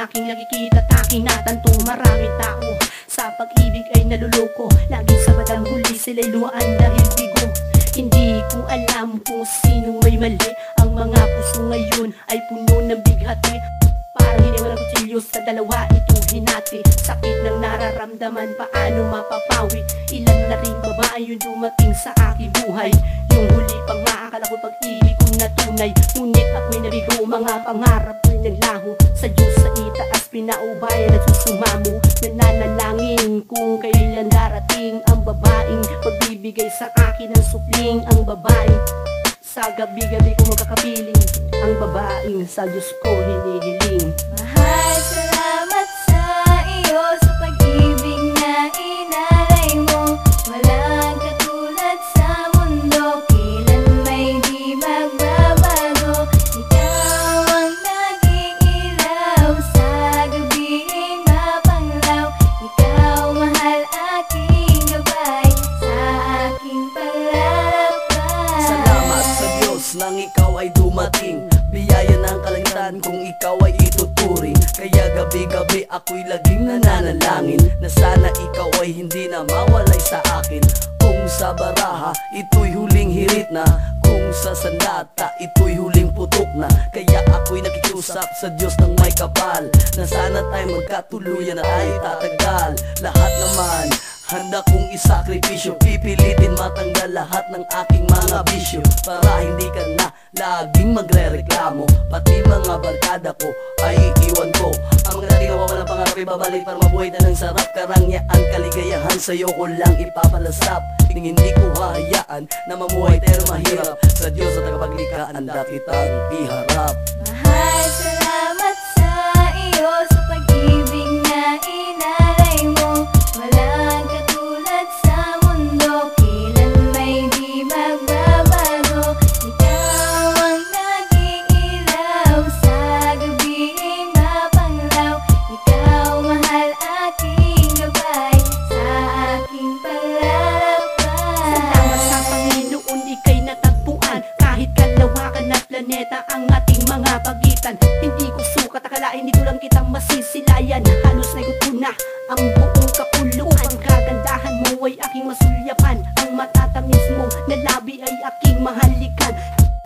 aking nakikita at aking natanto. Maraming tao sa pag-ibig ay naluloko, laging sa bandang huli sila'y luhaan dahil bigo. Hindi ko alam kung sinong may mali, ang mga puso ngayon ay puno ng bighati. Parang hindi walang kutsilyo sa dalawa ito hinati. Sakit ng nararamdaman, paano mapapawi? Ilan na rin babae yung dumating sa aking buhay. Yung huli pang maakala ko pag-ibig kong natunay, ngunit ako'y nabigo, mga pangarap ko'y naglaho. Sa Diyos sa itaas pinaubayan at susumamo, nananalangin kung kailan darating ang babaeng pagbibigay sa akin ng supling. Ang babaeng sa gabi-gabi ko magkakapiling, ang babaeng sa Diyos ko hinihiling. Mahal, salamat sa iyo sa pag-ibig na inalay mo. Walang katulad sa mundo, kailan may di magbabago. Ikaw ang nag-iilaw sa gabing mapanglaw. Ikaw, mahal, aking gabay sa aking paglalakbay. Salamat sa Diyos nang ikaw ay dumating, biyaya ng kalangitan kung ikaw ay ituturing. Kaya gabi-gabi ako'y laging nananalangin na sana ikaw ay hindi na mawalay sa akin. Kung sa baraha, ito'y huling hirit na, kung sa sandata, ito'y huling putok na. Kaya ako'y nakikiusap sa Diyos ng may kapal, na sana tayo magkatuluyan at ay tatagal. Lahat naman handa kong isakripisyo, pipilitin matanggal lahat ng aking mga bisyo, para hindi ka na laging magre-reklamo. Pati mga barkada ko ay iiwan ko. Ang mga natin walang pangarap ibabalik para mabuhay na ng sarap. Karangyaan, kaligayahan sa'yo ko lang ipapalasap. Hindi ko hahayaan na mamuhay pero mahirap. Sa Diyos at tagapaglikha handa kitang iharap. Mahal, salamat sa iyo sa pag-ibig na inalay mo. Walang katulad sa mundo, kailan may di magbabago. Ikaw ang nag-iilaw sa gabing mapanglaw. Ikaw, mahal, aking gabay sa aking paglalakbay. Salamat sa Panginoon, ika'y natagpuan. Kahit kalawakan na planeta ang ating mga pagitan, hindi ko sukat akalain, hindi ko lang kitang masisilayan. Halos naikot ko na ang buong kapuluan. Ang kagandahan mo ay aking masulyapan, ang matatamis mo na labi ay aking mahalikan.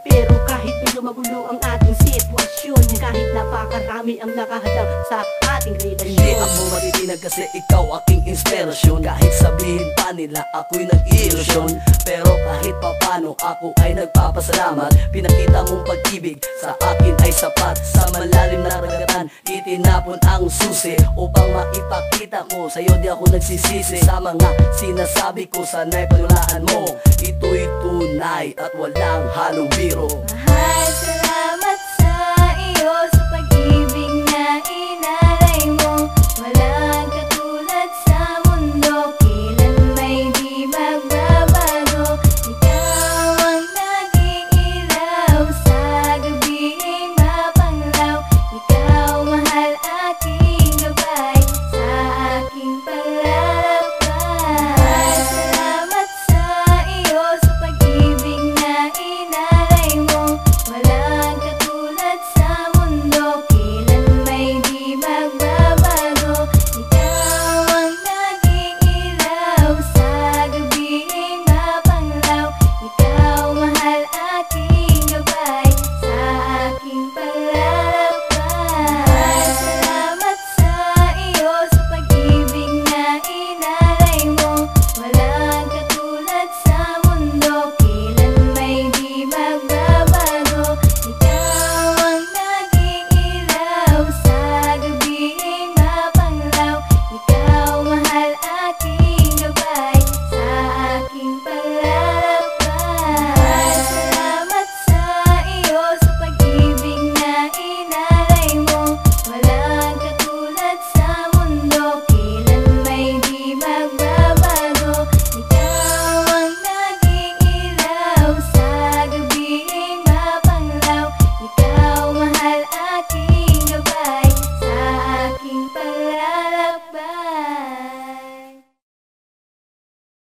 Pero kahit medyo magulo ang ating sitwasyon, kahit napakarami ang nakahadang sa ating relasyon, hindi ako matitinag kasi ikaw aking inspirasyon. Kahit sabihin pa nila ako'y nag-iilusyon, pero kahit papano ako ay nagpapasalamat. Pinakita mong pag-ibig sa akin ay sapat. Sa malalim na ragatan itinapon ang susi, upang maipakita ko sa'yo di ako nagsisisi. Sa mga sinasabi ko sana'y paniwalaan mo, ito'y tunay at walang halong biro. Mahal, salamat sa iyo sa pag-ibig na inalay mo. Walang katulad sa mundo, kailan may di magbabago. Ikaw ang nag-iilaw sa gabing mapanglaw. Ikaw, mahal, aking gabay sa aking paglalakbay. Mahal, salamat sa iyo sa pag-ibig na inalay mo. Walang katulad sa mundo, kailan may di magbabago. Ikaw ang nag-iilaw sa gabing mapanglaw. Ikaw, mahal, aking gabay sa aking paglalakbay. Salamat sa iyo sa pag-ibig na inalay mo. Walang katulad sa mundo, kailan may di magbabago. Ikaw ang nag-iilaw sa gabing mapanglaw. Ikaw, mahal, aking gabay sa aking paglalakbay. Salamat sa iyo sa pag-ibig na inalay mo. Walang katulad sa mundo, kailan may di magbabago. Ikaw ang nag-iilaw sa gabing mapanglaw. Ikaw, mahal, aking gabay sa aking